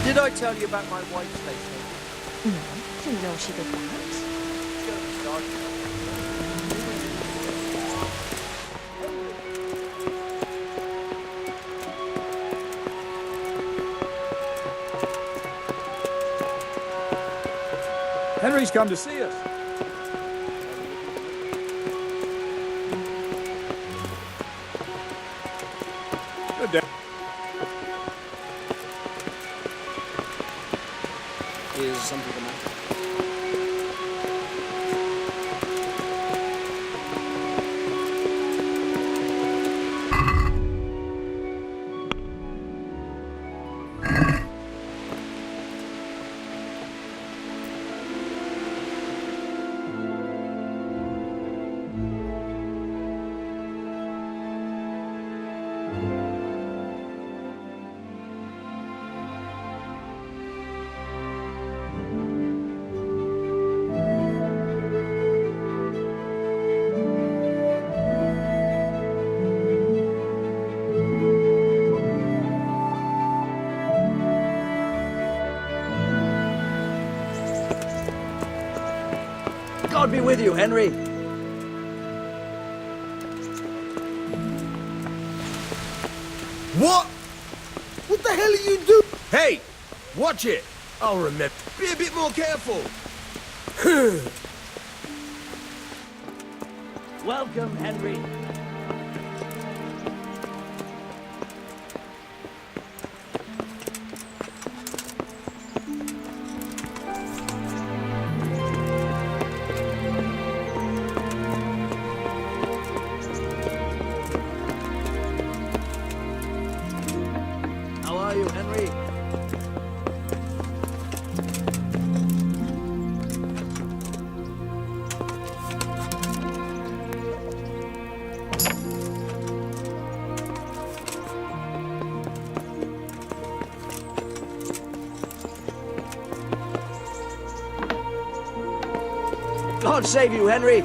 Did I tell you about my wife's late? No, didn't know she did that. Henry's come to see us. Good day. Is something the matter? God be with you, Henry. What? What the hell are you doing? Hey, watch it. I'll remember. Be a bit more careful. Welcome, Henry. How are you, Henry? God save you, Henry!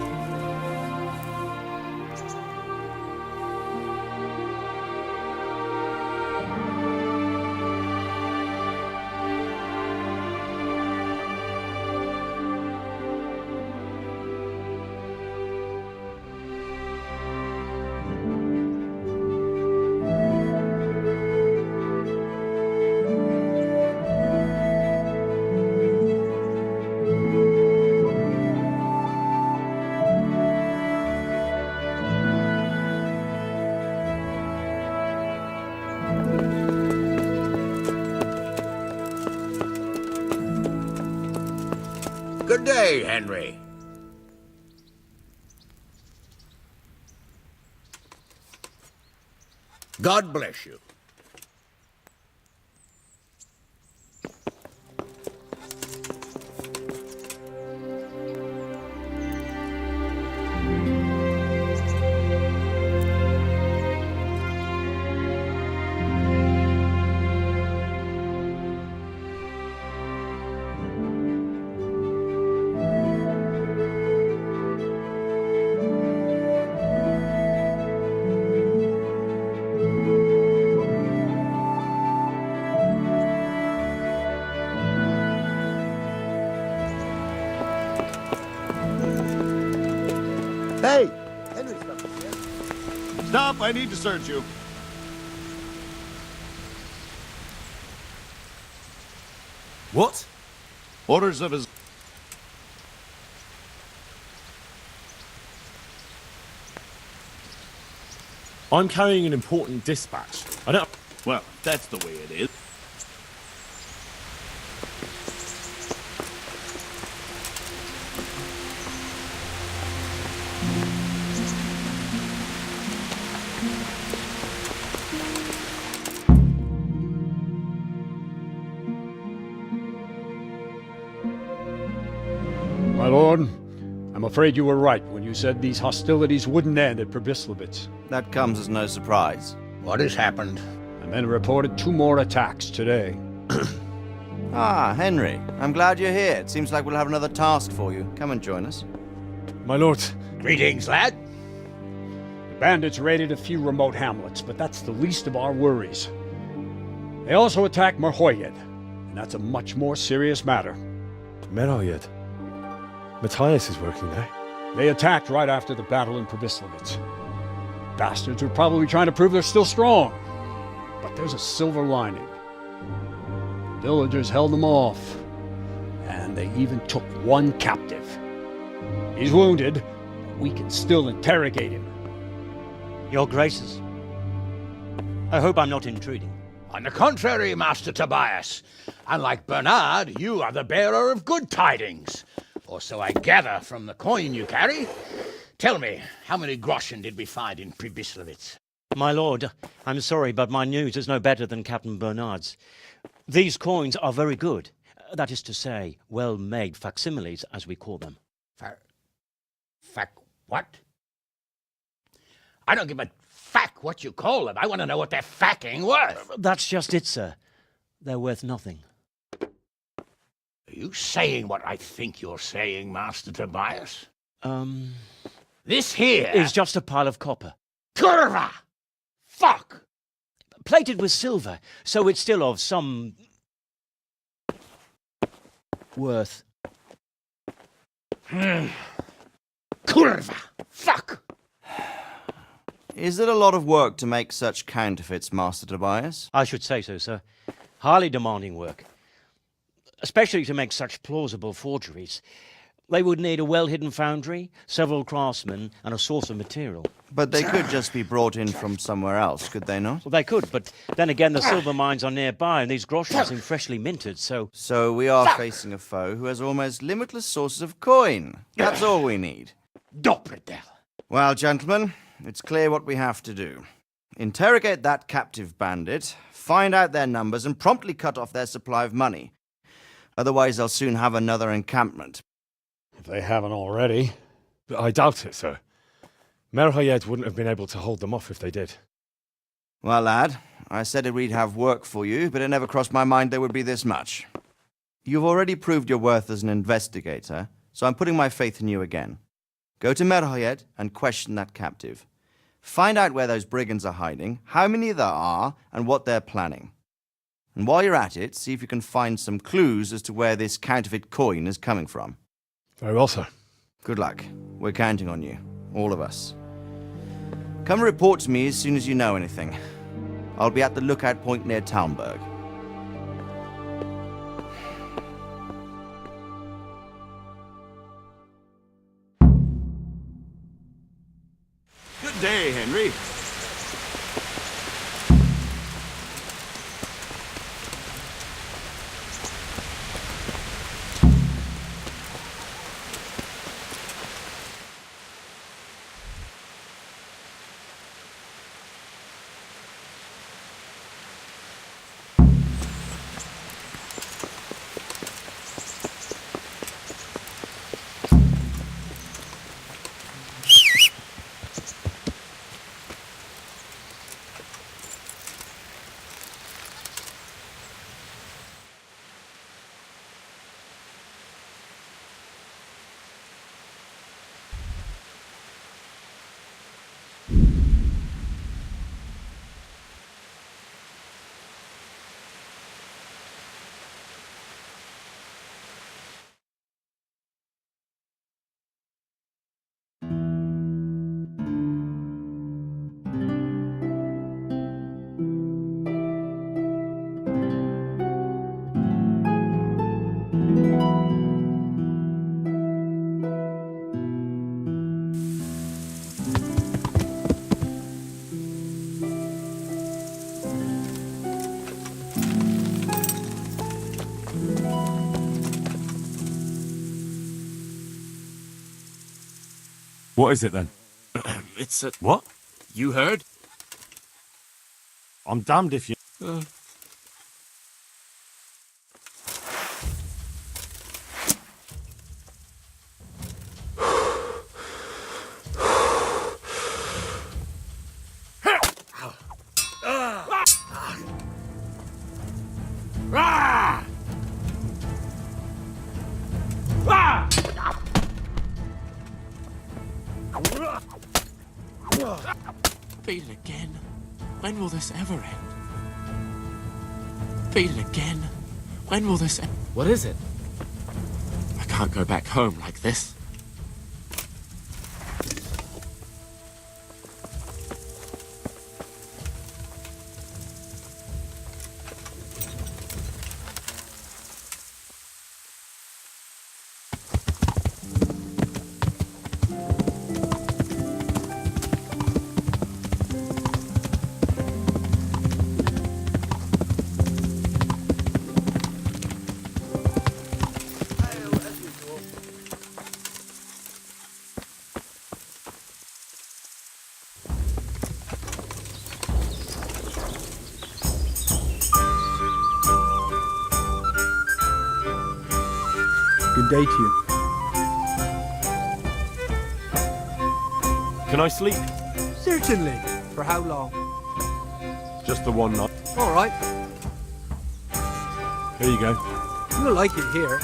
Good day, Henry. God bless you. Hey! Henry's come to see us. Stop, I need to search you. What? Orders of his... I'm carrying an important dispatch. I don't... Well, that's the way it is. My lord, I'm afraid you were right when you said these hostilities wouldn't end at Prebislevitz. That comes as no surprise. What has happened? The men reported 2 more attacks today. Ah, Henry. I'm glad you're here. It seems like we'll have another task for you. Come and join us. My lord, Greetings, lad. the bandits raided a few remote hamlets, but that's the least of our worries. They also attacked Merhoyed. and that's a much more serious matter. Meroyed. Matthias is working there. They attacked right after the battle in Probislavitz. Bastards were probably trying to prove they're still strong. But there's a silver lining. Villagers held them off, and they even took one captive. He's wounded, but we can still interrogate him. Your Graces, I hope I'm not intruding. On the contrary, Master Tobias. Unlike Bernard, you are the bearer of good tidings. Or so I gather from the coin you carry. Tell me, how many groschen did we find in Probislavitz? My lord, I'm sorry, but my news is no better than Captain Bernard's. These coins are very good. That is to say, well-made facsimiles, as we call them. What? I don't give a what you call them. I want to know what they're facking worth. That's just it, sir. They're worth nothing. Are you saying what I think you're saying, Master Tobias? This here is just a pile of copper. Kurva! Fuck! Plated with silver, so it's still of some worth. Kurva! Fuck! Is it a lot of work to make such counterfeits, Master Tobias? I should say so, sir. Highly demanding work. Especially to make such plausible forgeries. They would need a well-hidden foundry, several craftsmen, and a source of material. But they could just be brought in from somewhere else, could they not? Well, they could, but then again, the silver mines are nearby, and these groschen seem freshly minted, so... So we are facing a foe who has almost limitless sources of coin. That's all we need. Doppelter. Well, gentlemen, it's clear what we have to do. Interrogate that captive bandit, find out their numbers, and promptly cut off their supply of money. Otherwise, they'll soon have another encampment. If they haven't already. But I doubt it, sir. Meroyed wouldn't have been able to hold them off if they did. Well, lad, I said we'd have work for you, but it never crossed my mind there would be this much. You've already proved your worth as an investigator, so I'm putting my faith in you again. Go to Meroyed and question that captive. Find out where those brigands are hiding, how many there are, and what they're planning. And while you're at it, see if you can find some clues as to where this counterfeit coin is coming from. Very well, sir. Good luck. We're counting on you. All of us. Come report to me as soon as you know anything. I'll be at the lookout point near Talmberg. Good day, Henry. What is it then? It's a... What? You heard? I'm damned if you... Beaten again? When will this ever end? Beaten again? When will this end? What is it? I can't go back home like this. Good day to you. Can I sleep? Certainly. For how long? Just the one night. All right. Here you go. You'll like it here.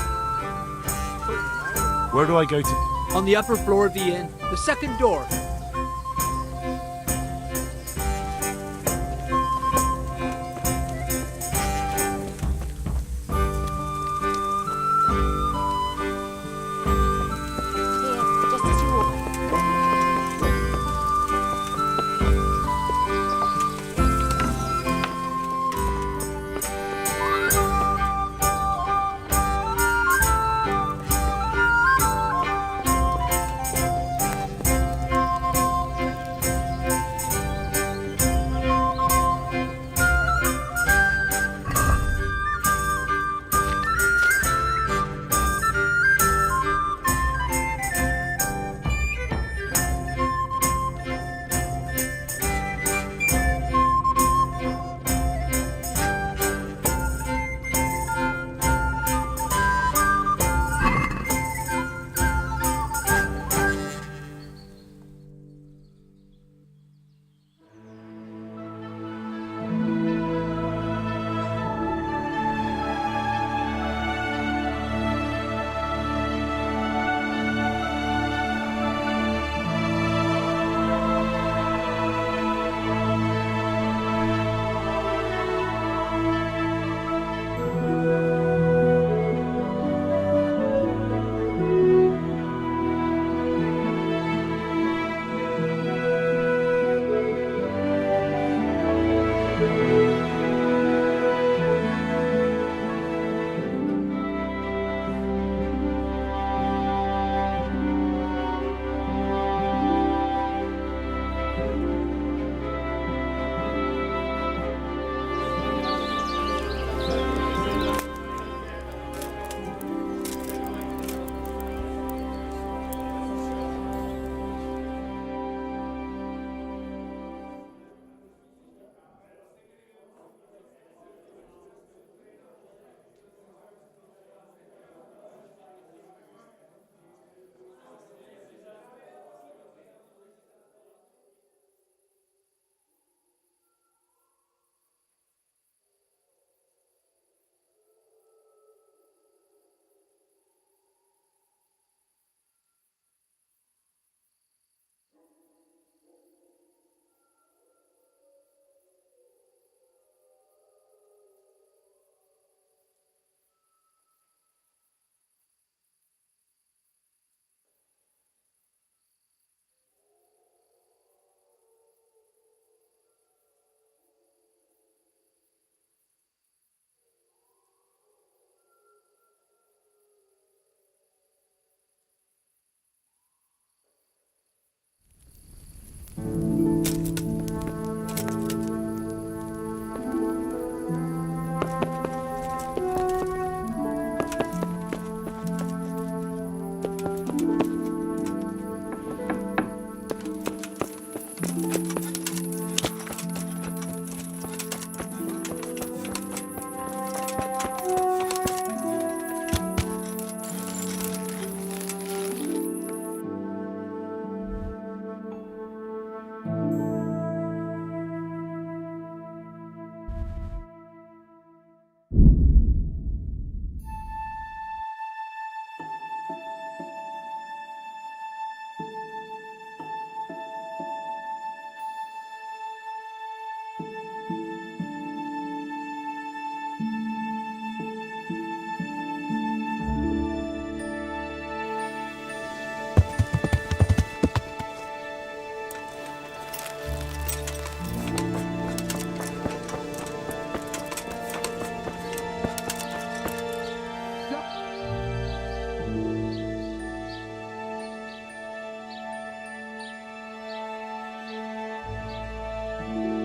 Where do I go to? On the upper floor of the inn. The second door. Here, just as you walk.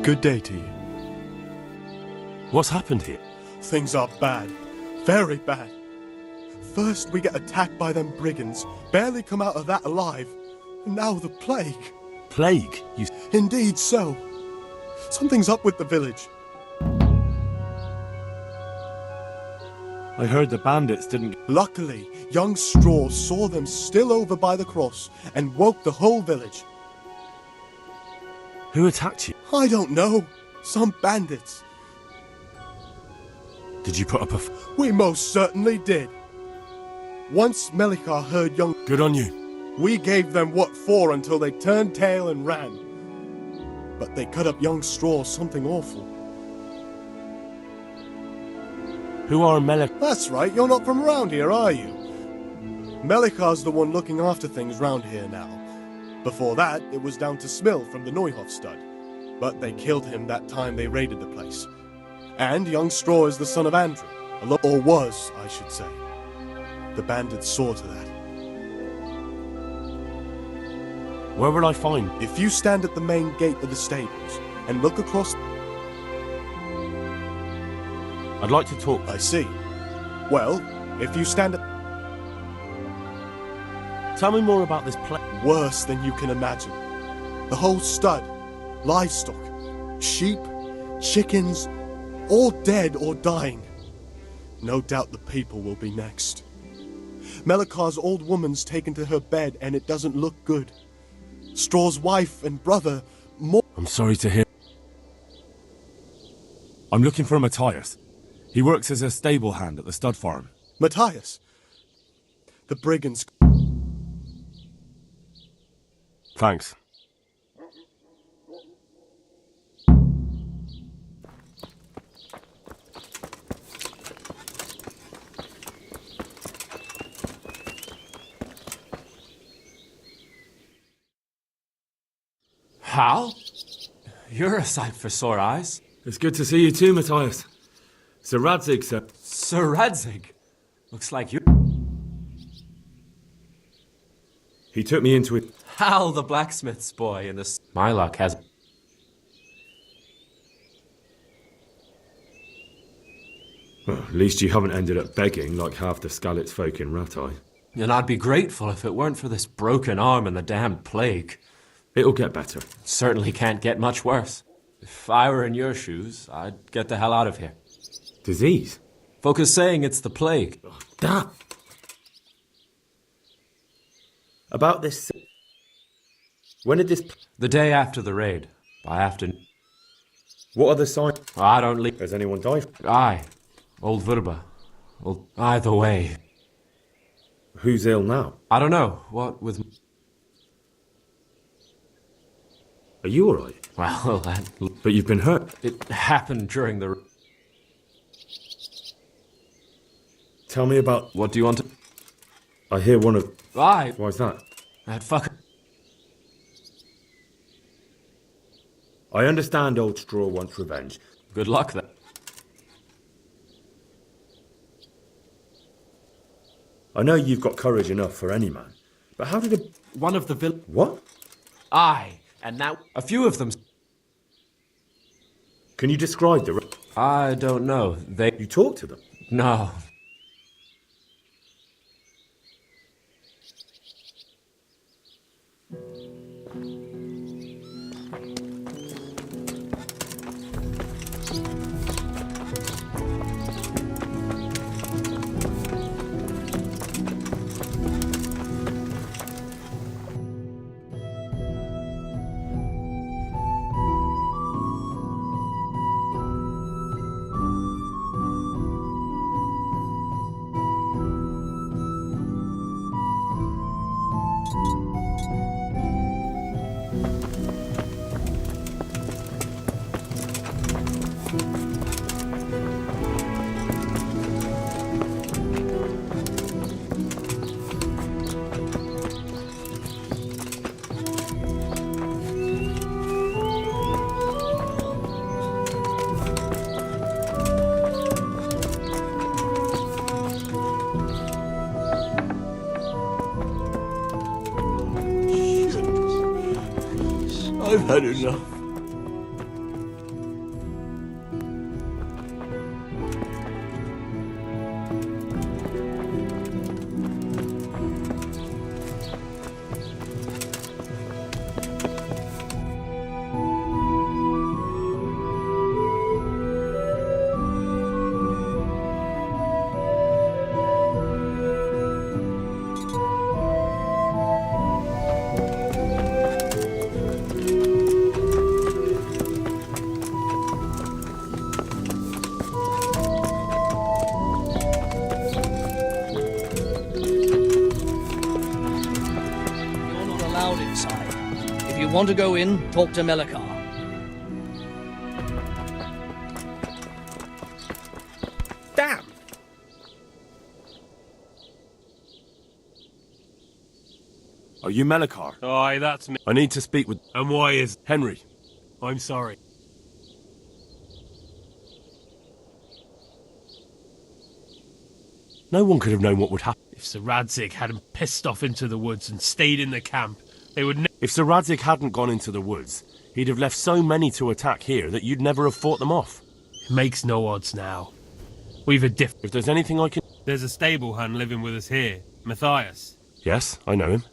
Good day to you. What's happened here? Things are bad. Very bad. First we get attacked by them brigands, barely come out of that alive. And now the plague. Plague? You... Indeed so. Something's up with the village. I heard the bandits didn't... Luckily, young Straw saw them still over by the cross and woke the whole village. Who attacked you? I don't know. Some bandits. Did you put up a... We most certainly did. Once Melikar heard young... Good on you. We gave them what for until they turned tail and ran. But they cut up young Straw something awful. Who are Melik... That's right, you're not from around here, are you? Melikar's the one looking after things round here now. Before that, it was down to Smill from the Neuhof stud. But they killed him that time they raided the place. And young Straw is the son of Andrew. Or was, I should say. The bandits saw to that. Where will I find... If you stand at the main gate of the stables and look across... I'd like to talk... I see. Well, if you stand at... Tell me more about this place. Worse than you can imagine. The whole stud, livestock, sheep, chickens, all dead or dying. No doubt the people will be next. Melikar's old woman's taken to her bed and it doesn't look good. Straw's wife and brother, more... I'm sorry to hear... I'm looking for Matthias. He works as a stable hand at the stud farm. Matthias. The brigands... Thanks. Hal? You're a sight for sore eyes. It's good to see you too, Matthias. Sir Radzig, sir. Sir Radzig? Looks like you... He took me into it. Hal, the blacksmith's boy, in this... My luck has... Well, at least you haven't ended up begging like half the Skalitz folk in Ratai. And I'd be grateful if it weren't for this broken arm and the damned plague. It'll get better. Certainly can't get much worse. If I were in your shoes, I'd get the hell out of here. Disease? Folk are saying it's the plague. Oh, damn! About this... When did this... The day after the raid. By afternoon. What are the signs? I don't leave... Has anyone died? Aye. Old Verba. Well, either way. Who's ill now? I don't know. What with... Are you alright? Well, that... But you've been hurt. It happened during the... Tell me about... What do you want to... I hear one of... Aye. Why's that? That fucker... I understand old Straw wants revenge. Good luck, then. I know you've got courage enough for any man, but how did a... One of the vill... What? Aye, and now a few of them... Can you describe the... I don't know. They... You talk to them? No. I've had enough. want to go in, talk to Melikar. Damn! Are you Melikar? Aye, that's me. I need to speak with... And why is... Henry. I'm sorry. No one could have known what would happen. If Sir Radzig hadn't pissed off into the woods and stayed in the camp, they would If Sir Radzig hadn't gone into the woods, he'd have left so many to attack here that you'd never have fought them off. It makes no odds now. We've a If there's anything I can... There's a stable hand living with us here, Matthias. Yes, I know him.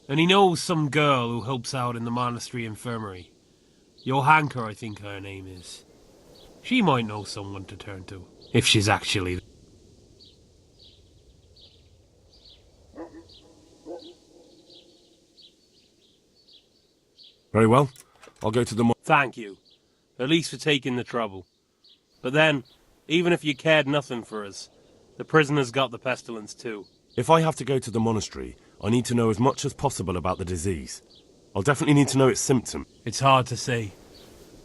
And he knows some girl who helps out in the monastery infirmary. Johanka, I think her name is. She might know someone to turn to, if she's actually... Very well. I'll go to the... Thank you. At least for taking the trouble. But then, even if you cared nothing for us, the prisoners got the pestilence too. If I have to go to the monastery, I need to know as much as possible about the disease. I'll definitely need to know its symptom. It's hard to say.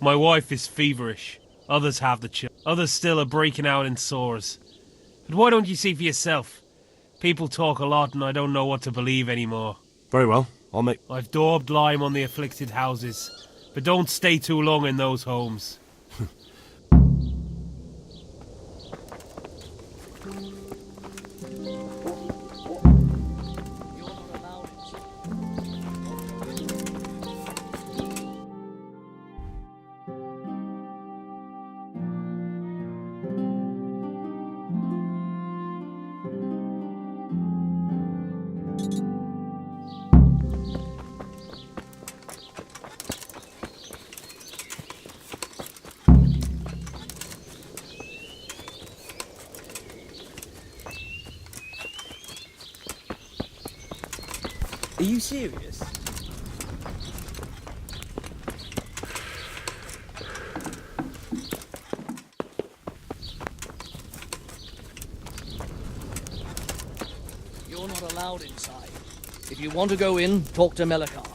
My wife is feverish. Others have the chill. Others still are breaking out in sores. But why don't you see for yourself? People talk a lot and I don't know what to believe anymore. Very well. I've daubed lime on the afflicted houses, but don't stay too long in those homes. Are you serious? You're not allowed inside. If you want to go in, talk to Melikar.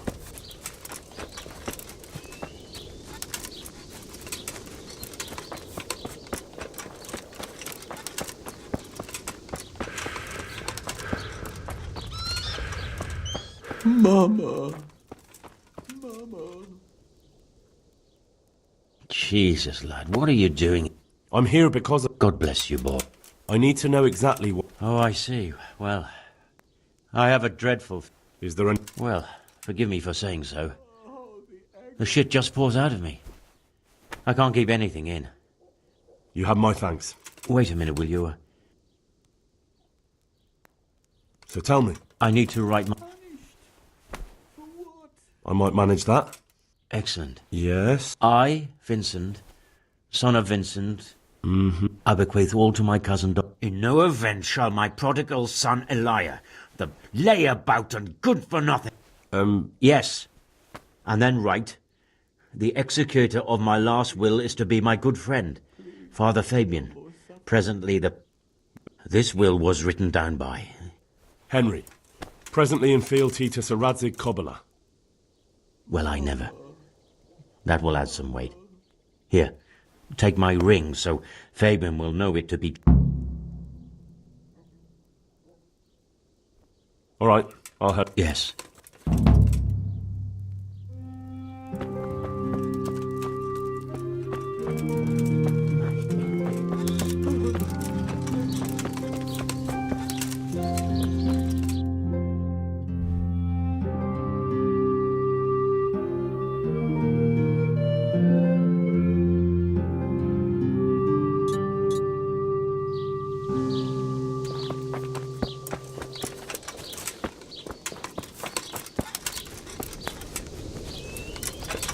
Mama. Jesus, lad, what are you doing? I'm here because of... God bless you, boy. I need to know exactly what... Oh, I see. Well, I have a dreadful... Is there an... Well, forgive me for saying so. The shit just pours out of me. I can't keep anything in. You have my thanks. Wait a minute, will you? So tell me. I need to write my... I might manage that. Excellent. Yes? I, Vincent, son of Vincent, I bequeath all to my cousin In no event shall my prodigal son Elia, the layabout and good for nothing... Yes. And then write, the executor of my last will is to be my good friend, Father Fabian. Presently This will was written down by... Henry, presently in fealty to Sir Radzig Kobyla. Well, I never. That will add some weight. Here, take my ring, so Fabian will know it to be... All right, I'll help. Yes.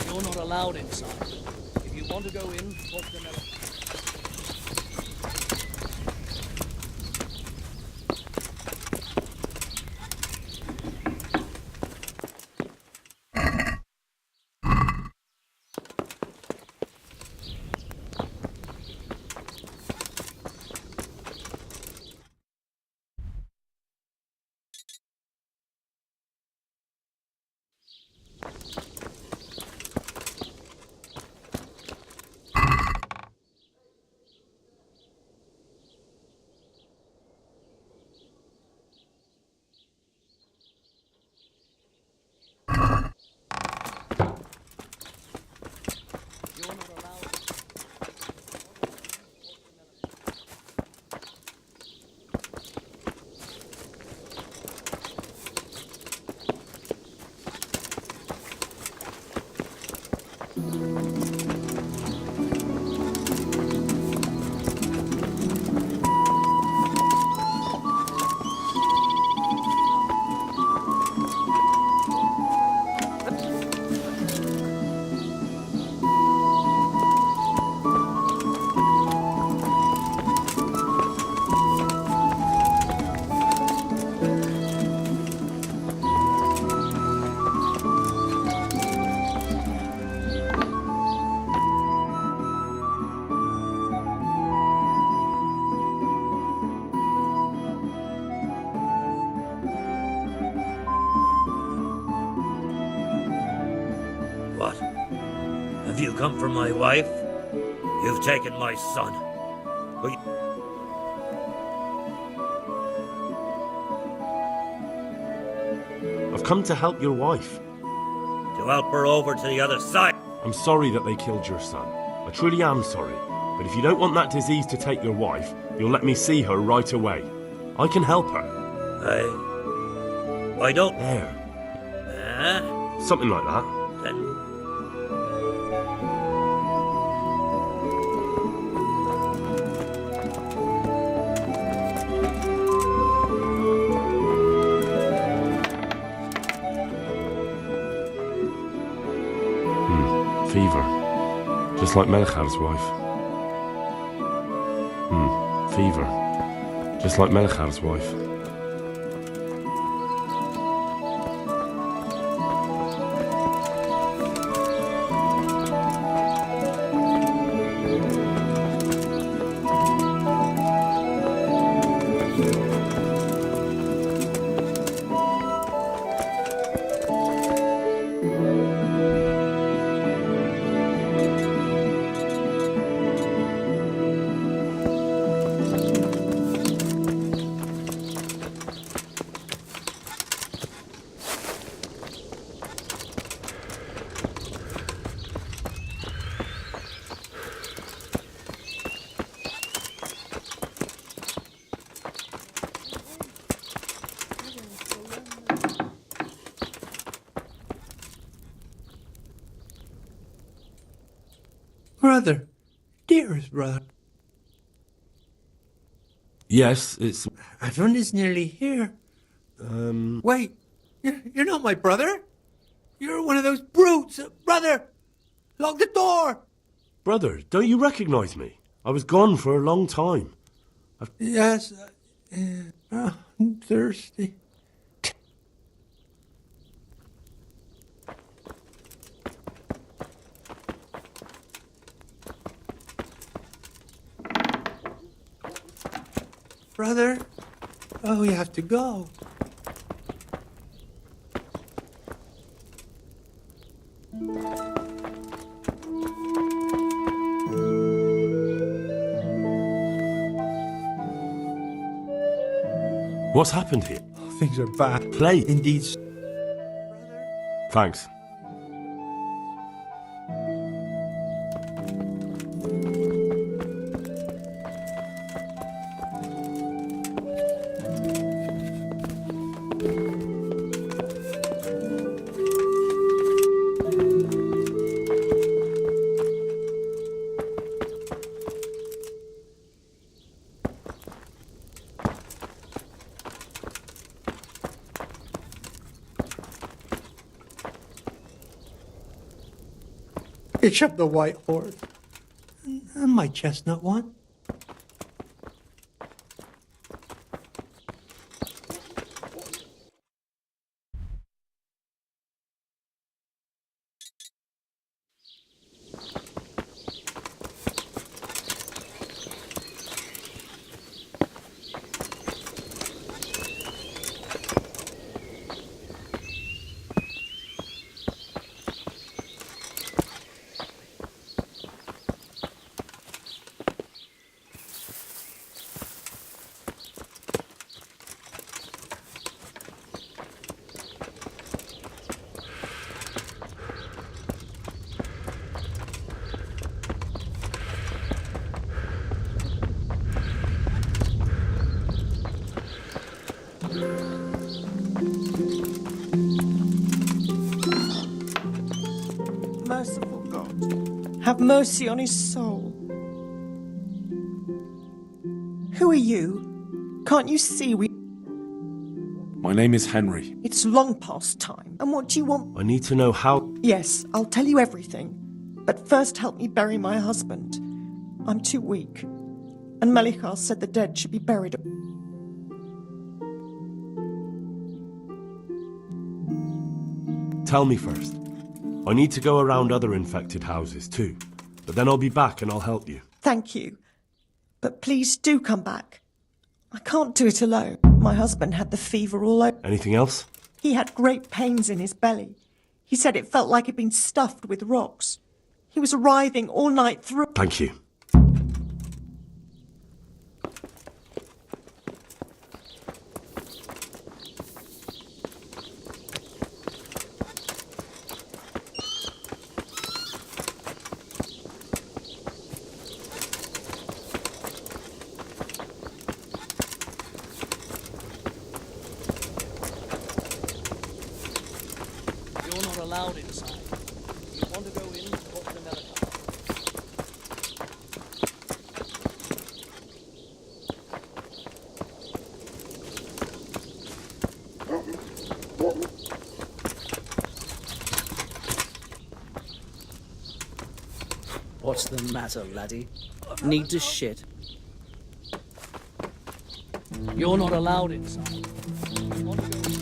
You're not allowed inside. If you want to go in, talk to Melikar. come for my wife. You've taken my son. I've come to help your wife. To help her over to the other side. I'm sorry that they killed your son. I truly am sorry. But if you don't want that disease to take your wife, you'll let me see her right away. I can help her. I don't... There. Huh? Something like that. Then... Fever. Just like Melchar's wife. Fever. Just like Melchar's wife. Brother. Dearest brother. Yes, it's... Everyone is nearly here. Wait. You're not my brother. You're one of those brutes. Brother! Lock the door! Brother, don't you recognize me? I was gone for a long time. Yes. I'm thirsty. Brother? Oh, you have to go. What's happened here? Things are bad. Play. Indeed. Thanks. Hitch up the white horse. And my chestnut one. Merciful God, have mercy on his soul. Who are you? Can't you see we... My name is Henry. It's long past time. And what do you want? I need to know how... Yes, I'll tell you everything. But first help me bury my husband. I'm too weak. And Melchar said the dead should be buried. Tell me first. I need to go around other infected houses too. But then I'll be back and I'll help you. Thank you. But please do come back. I can't do it alone. My husband had the fever all over. Anything else? He had great pains in his belly. He said it felt like he'd been stuffed with rocks. He was writhing all night through. Thank you. You're not allowed inside. If you want to go in, talk to America. What's the matter, laddie? Need to shit? You're not allowed inside. If you want to go in,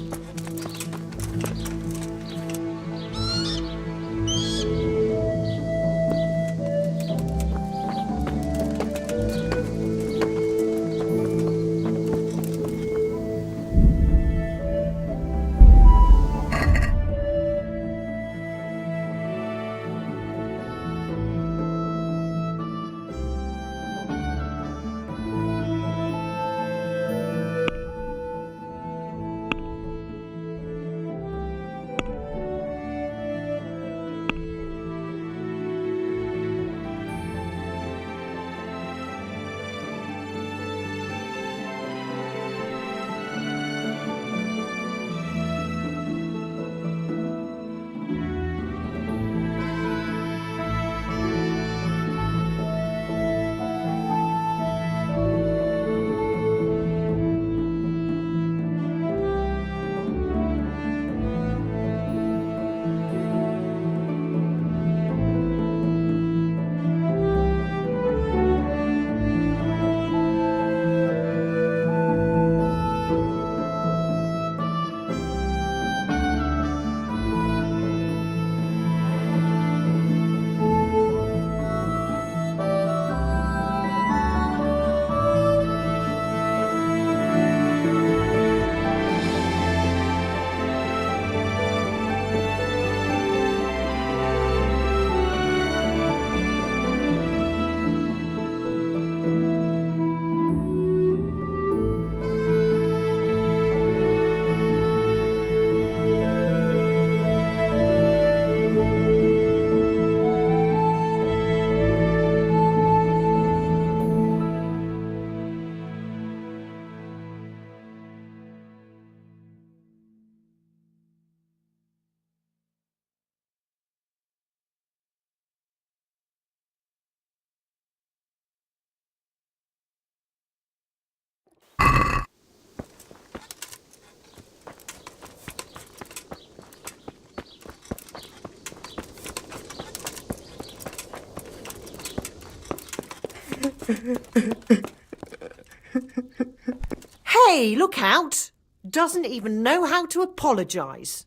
Hey, look out! Doesn't even know how to apologise.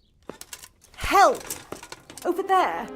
Help! Over there.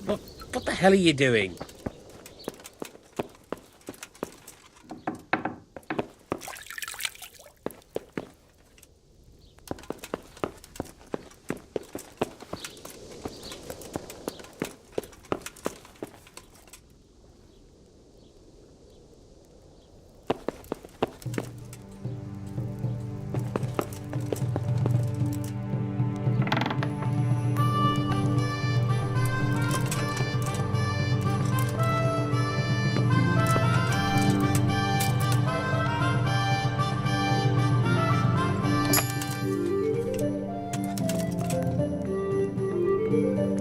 What the hell are you doing?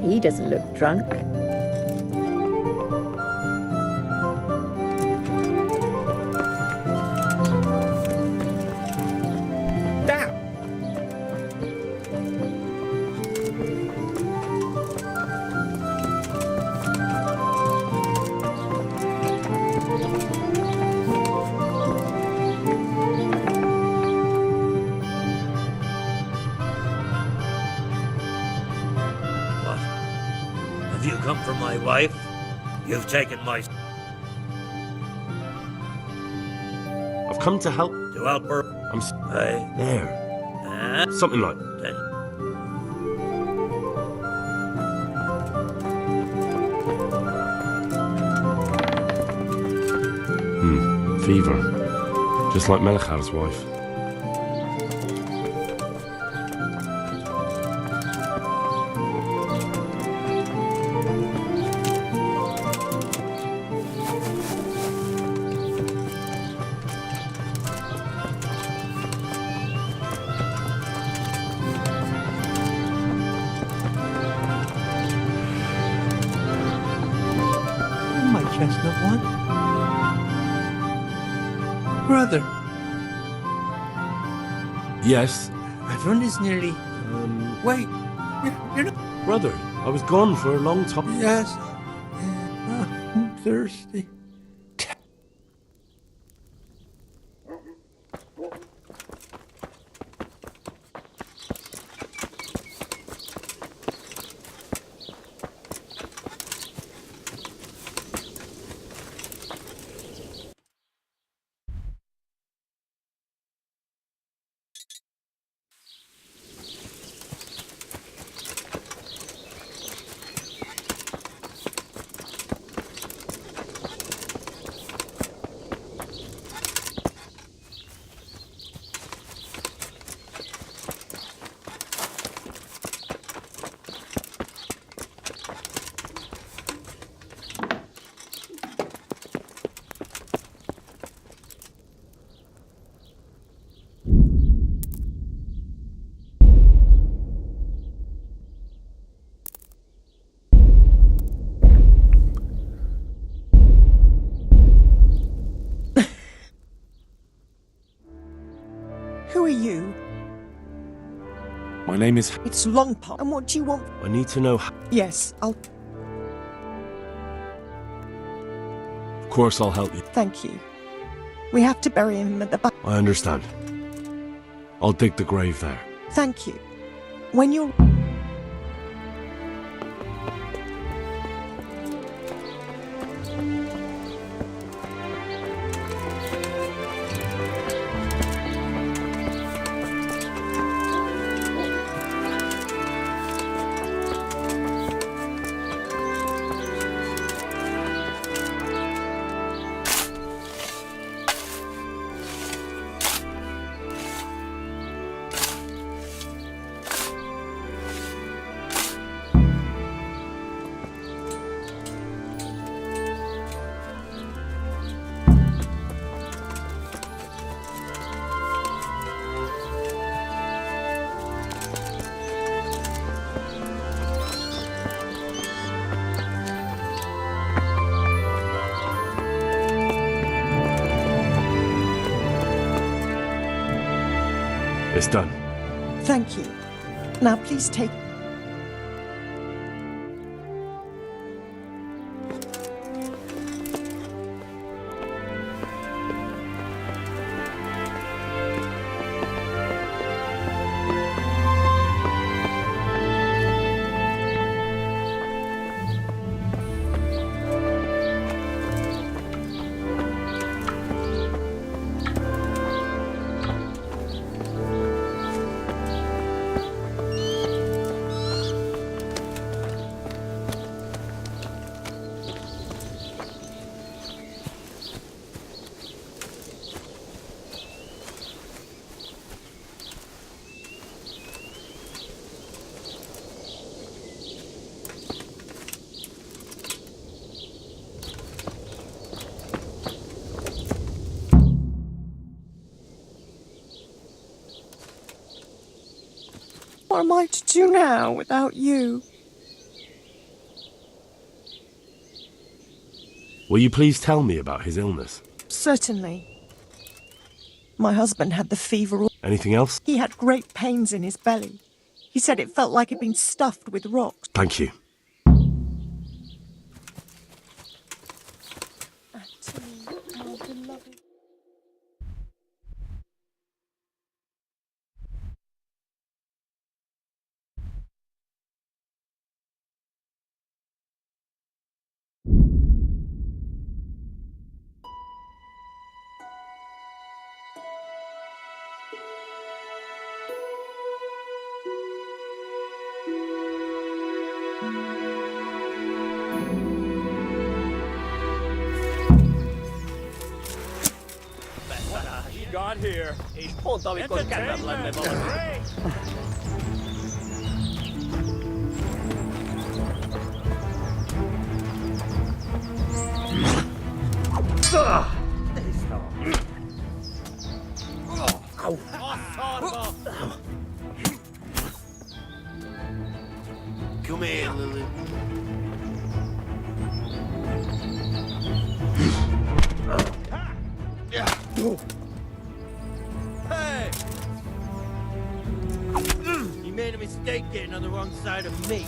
He doesn't look drunk. Have you come for my wife? You've taken my... I've come to help. To help her? I'm there. Something like Then fever. Just like Melchar's wife. My chestnut one. Brother, Yes, everyone is nearly... Wait, you're not... brother. I was gone for a long time. Yes. I'm thirsty. Who are you? My name is... It's Longpop. And what do you want? I need to know... Yes, Of course I'll help you. thank you. We have to bury him at the back. I understand. I'll dig the grave there. Thank you. When you're... It's done. Thank you. Now please take... What am I to do now without you? Will you please tell me about his illness? Certainly. My husband had the fever. Anything else? He had great pains in his belly. He said it felt like it'd been stuffed with rocks. Thank you. Got here. Come here, Lily. Hey! You made a mistake getting on the wrong side of me.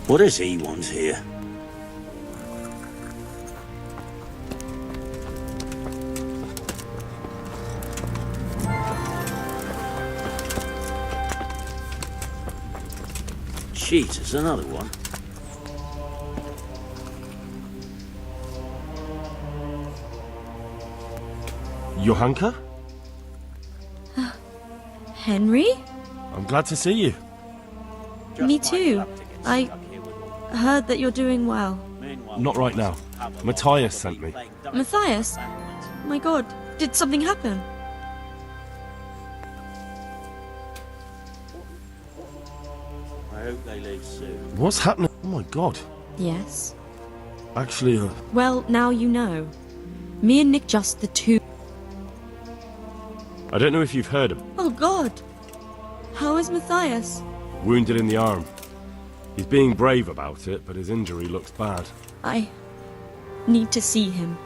What does he want here? Jesus, another one. Johanka? Henry? I'm glad to see you. Me too. I heard that you're doing well. Not right now. Matthias sent me. Matthias? My God, did something happen? I hope they leave soon. What's happening? Oh my God. Yes. Actually, Well, now you know. Me and Nick just the two. I don't know if you've heard him. Oh God. How is Matthias? Wounded in the arm. He's being brave about it, but his injury looks bad. I need to see him.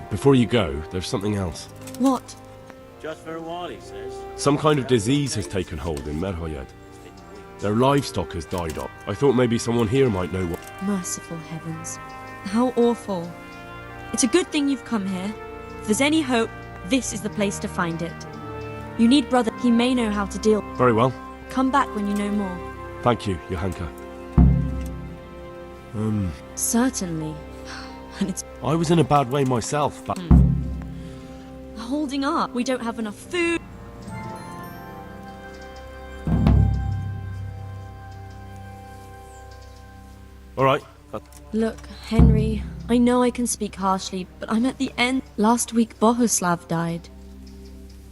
Before you go, there's something else. What? Just for a while, he says. Some kind of disease has taken hold in Merhoyed. Their livestock has died up. I thought maybe someone here might know what... Merciful heavens. How awful. It's a good thing you've come here. If there's any hope, this is the place to find it. You need brother. He may know how to deal. Very well. Come back when you know more. Thank you, Johanka. Certainly. And it's... I was in a bad way myself, but... holding up. We don't have enough food. All right. Look, Henry, I know I can speak harshly, but I'm at the end. Last week, Bohuslav died.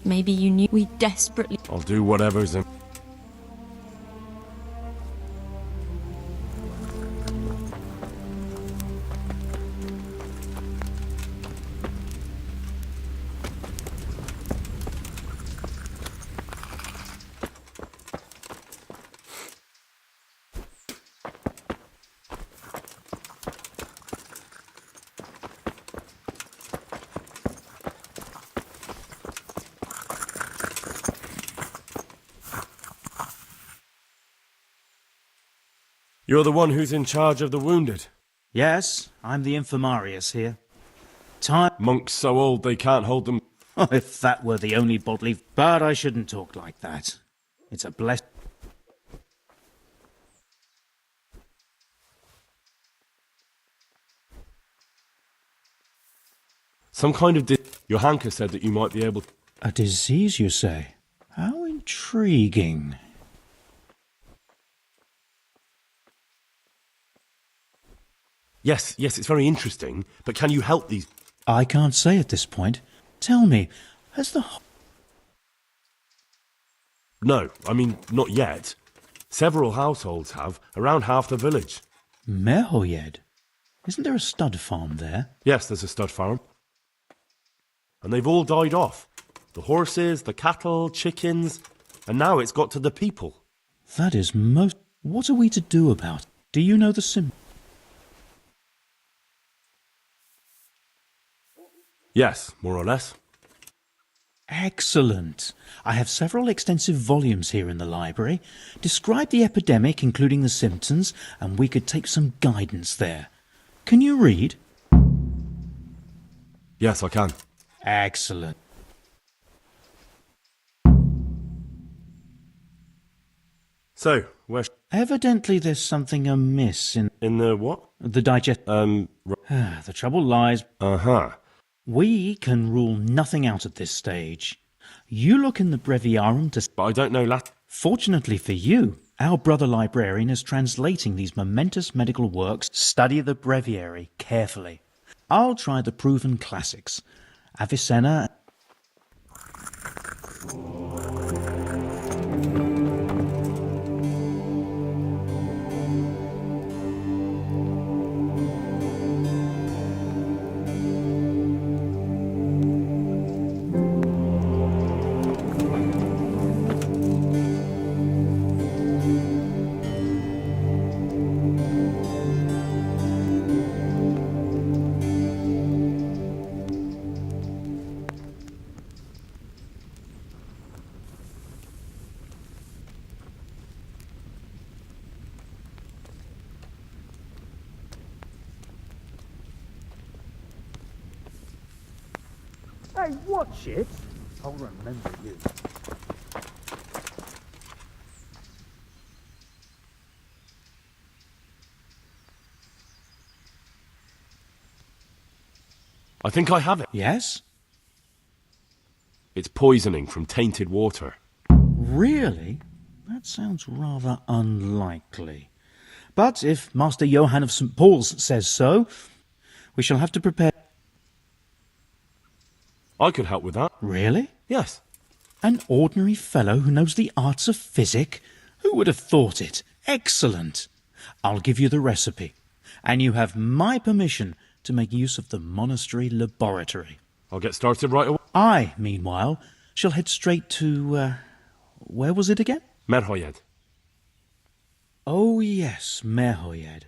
Maybe you knew we desperately... I'll do whatever's in... You're the one who's in charge of the wounded. Yes, I'm the infirmarius here. Time... Monks so old they can't hold them... Oh, if that were the only bodily... But I shouldn't talk like that. It's a blessing. Some kind of... Johanka said that you might be able... A disease, you say? How intriguing. Yes, it's very interesting, but can you help these... I can't say at this point. Tell me, has the... No, I mean, not yet. Several households have, around half the village. Merhoyed? Isn't there a stud farm there? Yes, there's a stud farm. And they've all died off. The horses, the cattle, chickens, and now it's got to the people. That is most... What are we to do about it? Do you know the Yes, more or less. Excellent. I have several extensive volumes here in the library. Describe the epidemic, including the symptoms, and we could take some guidance there. Can you read? Yes, I can. Excellent. So, where's... Evidently there's something amiss in... In the what? The digest... The trouble lies... Uh-huh. We can rule nothing out at this stage. You look in the breviarium to... But I don't know Latin. Fortunately for you, our brother librarian is translating these momentous medical works. Study the breviary carefully. I'll try the proven classics. Avicenna... Hey, watch it. I'll remember you. I think I have it. Yes? It's poisoning from tainted water. Really? That sounds rather unlikely. But if Master Johann of St. Paul's says so, we shall have to prepare... I could help with that. Really? Yes. An ordinary fellow who knows the arts of physic? Who would have thought it? Excellent. I'll give you the recipe, and you have my permission to make use of the monastery laboratory. I'll get started right away. I, meanwhile, shall head straight to... where was it again? Merhoyed. Oh, yes, Merhoyed.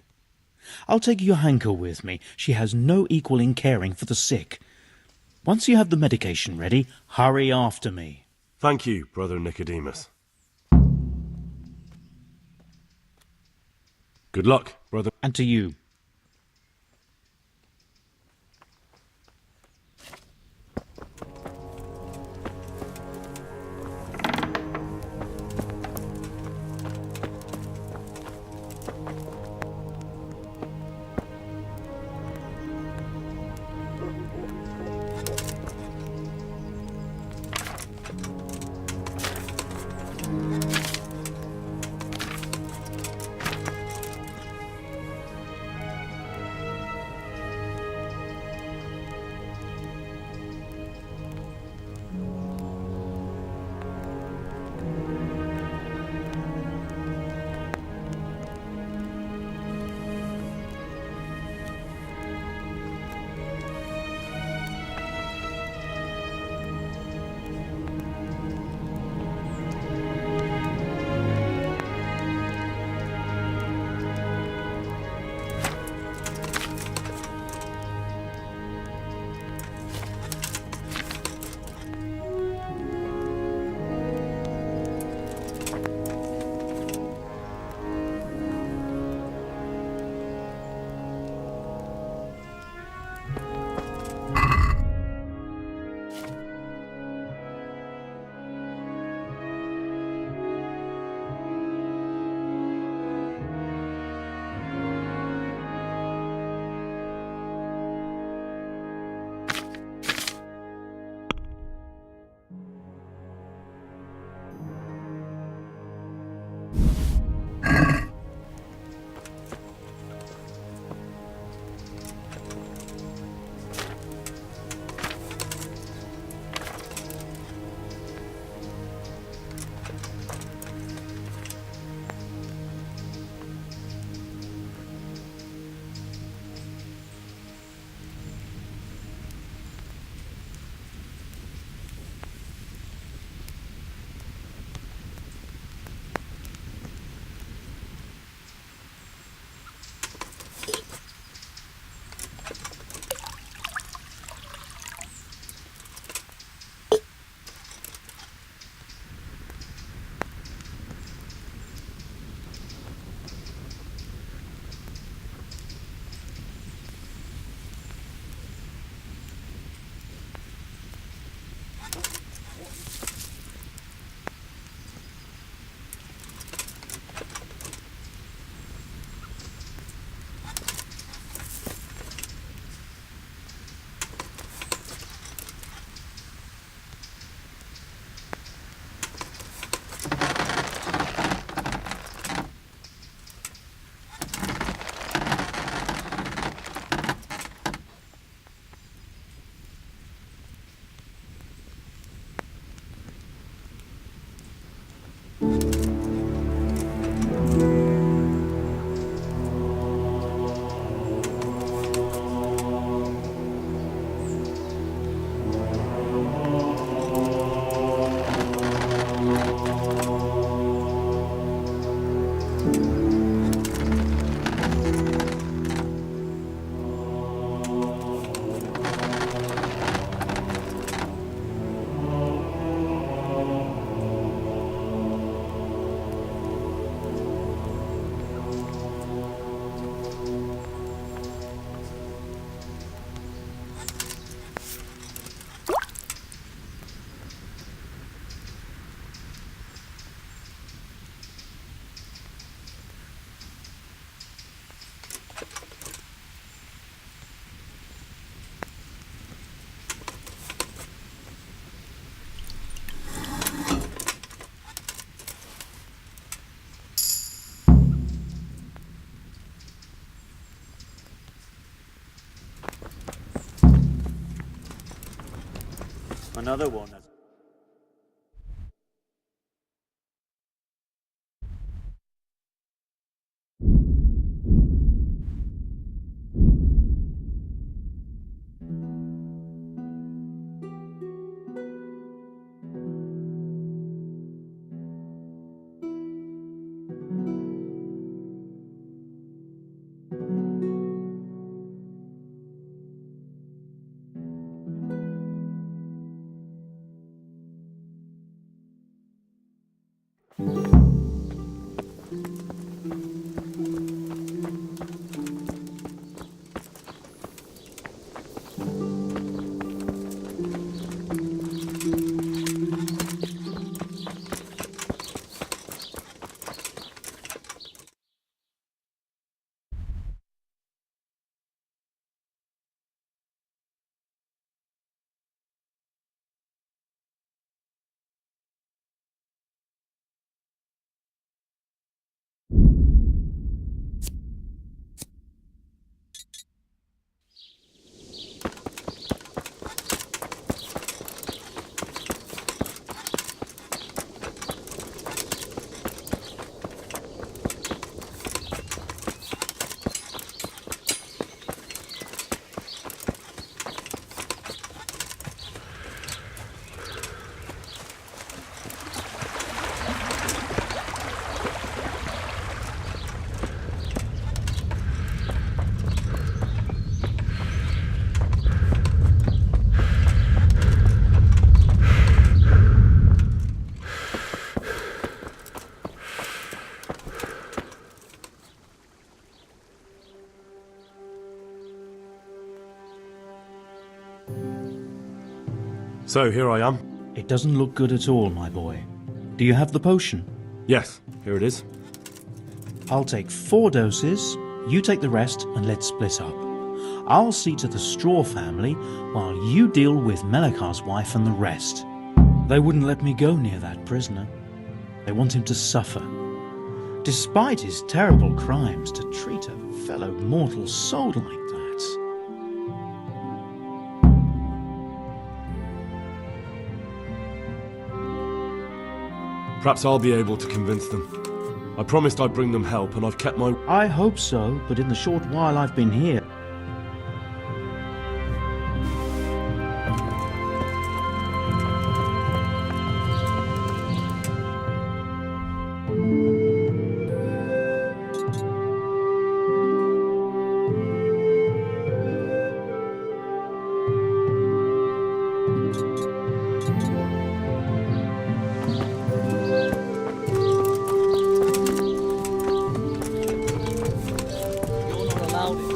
I'll take Johanka with me. She has no equal in caring for the sick. Once you have the medication ready, hurry after me. Thank you, Brother Nicodemus. Good luck, brother. And to you. another one. So, here I am. It doesn't look good at all, my boy. Do you have the potion? Yes, here it is. I'll take 4 doses, you take the rest, and let's split up. I'll see to the Straw family, while you deal with Melikar's wife and the rest. They wouldn't let me go near that prisoner. They want him to suffer. Despite his terrible crimes, to treat a fellow mortal soul like that. Perhaps I'll be able to convince them. I promised I'd bring them help, and I've kept my... I hope so, but in the short while I've been here, You're not allowed it.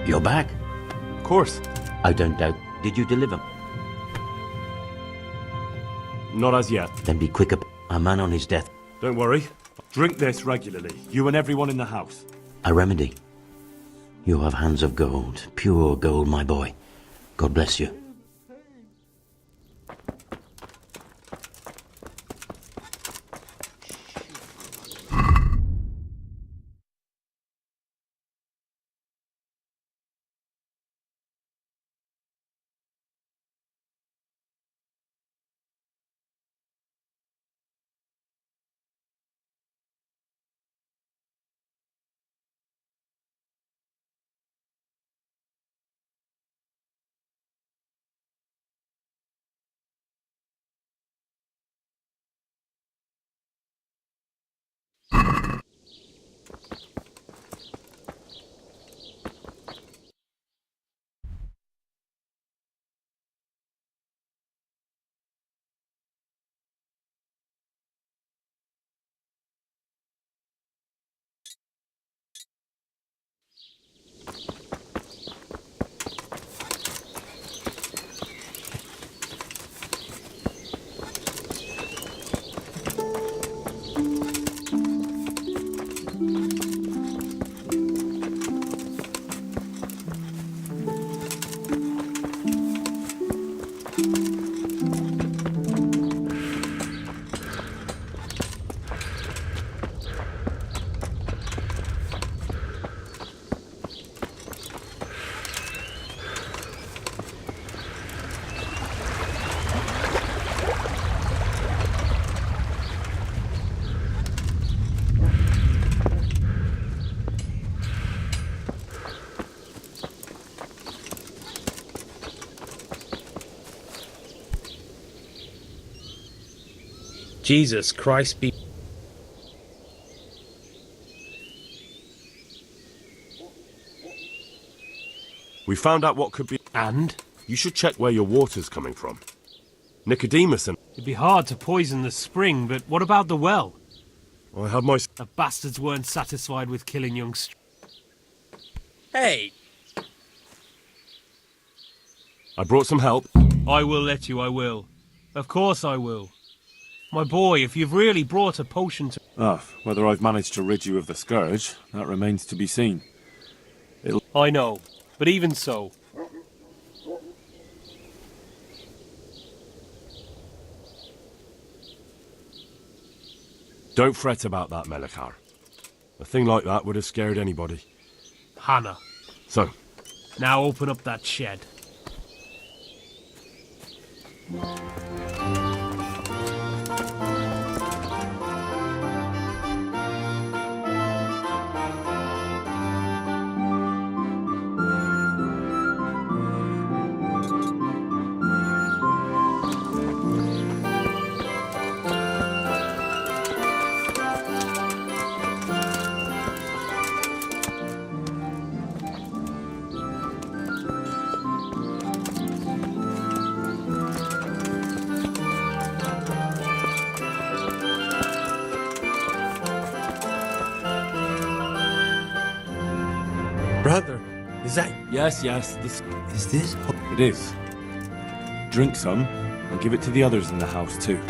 You're back? Of course. I don't doubt. Did you deliver? Not as yet. Then be quicker. A man on his death. Don't worry. Drink this regularly. You and everyone in the house. A remedy. You have hands of gold. Pure gold, my boy. God bless you. Jesus Christ be... We found out what could be... And? You should check where your water's coming from. Nicodemus and... It'd be hard to poison the spring, but what about the well? I had my... The bastards weren't satisfied with killing young... Hey! I brought some help. I will let you, I will. Of course I will. My boy, if you've really brought a potion to... Whether I've managed to rid you of the scourge, that remains to be seen. I know, but even so... Don't fret about that, Melikar. A thing like that would have scared anybody. Hannah. So? Now open up that shed. Brother, is that... Yes, Is this... It is. Drink some, and give it to the others in the house too.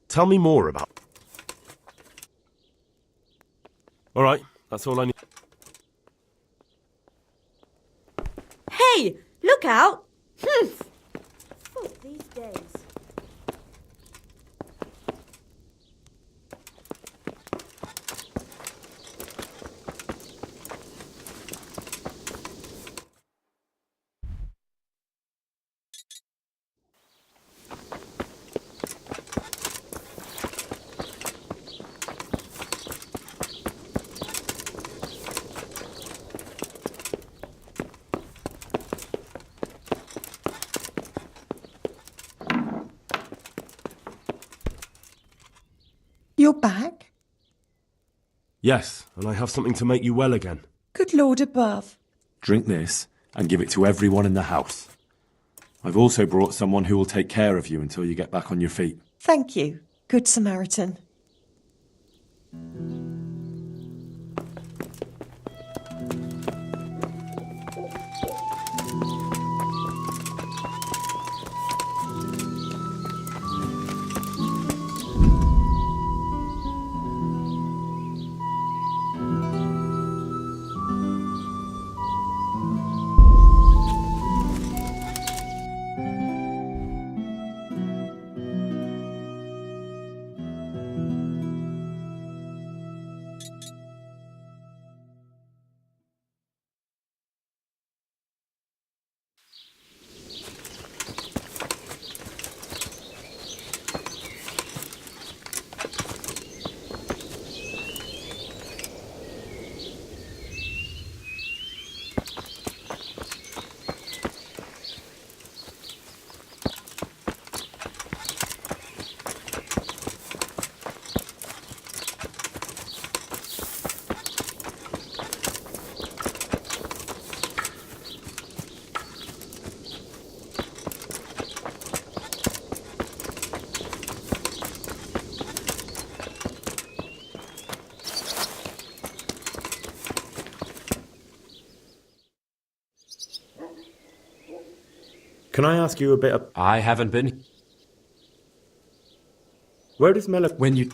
Tell me more about... All right, that's all I need. Hey, look out! These days. You're back? Yes, and I have something to make you well again. Good Lord above. Drink this, and give it to everyone in the house. I've also brought someone who will take care of you until you get back on your feet. Thank you, Good Samaritan. Can I ask you a bit of... I haven't been... Where does Mela... When you...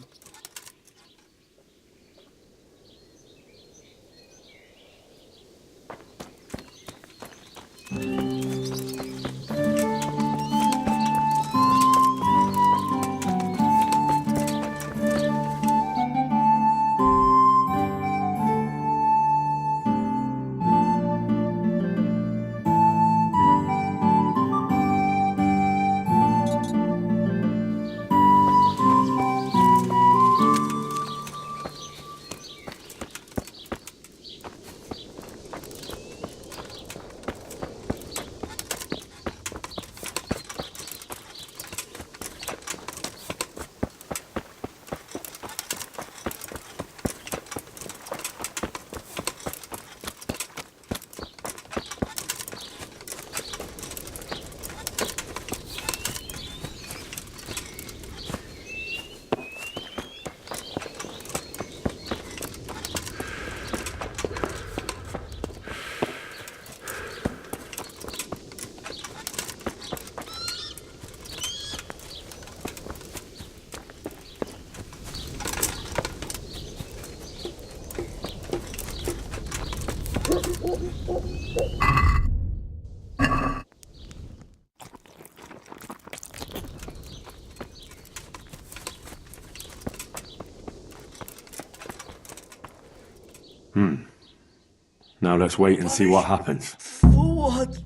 Now let's wait and see what happens. Forward!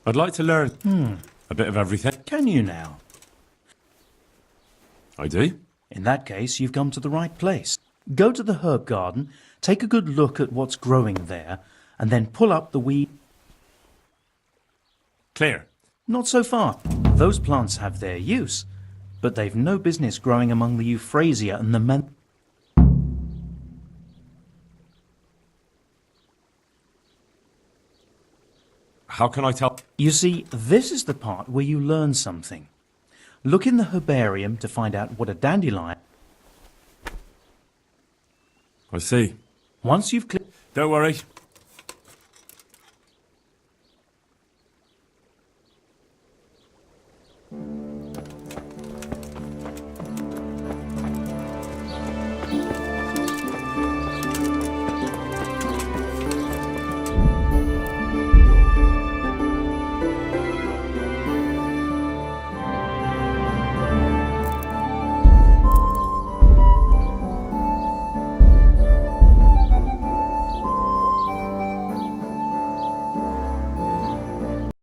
I'd like to learn a bit of everything. Can you now? I do. In that case, you've come to the right place. Go to the herb garden, take a good look at what's growing there, and then pull up the weed. Clear. Not so far. Those plants have their use, but they've no business growing among the euphrasia and the How can I tell? You see, this is the part where you learn something. Look in the herbarium to find out what a dandelion... I see. Once you've... Don't worry.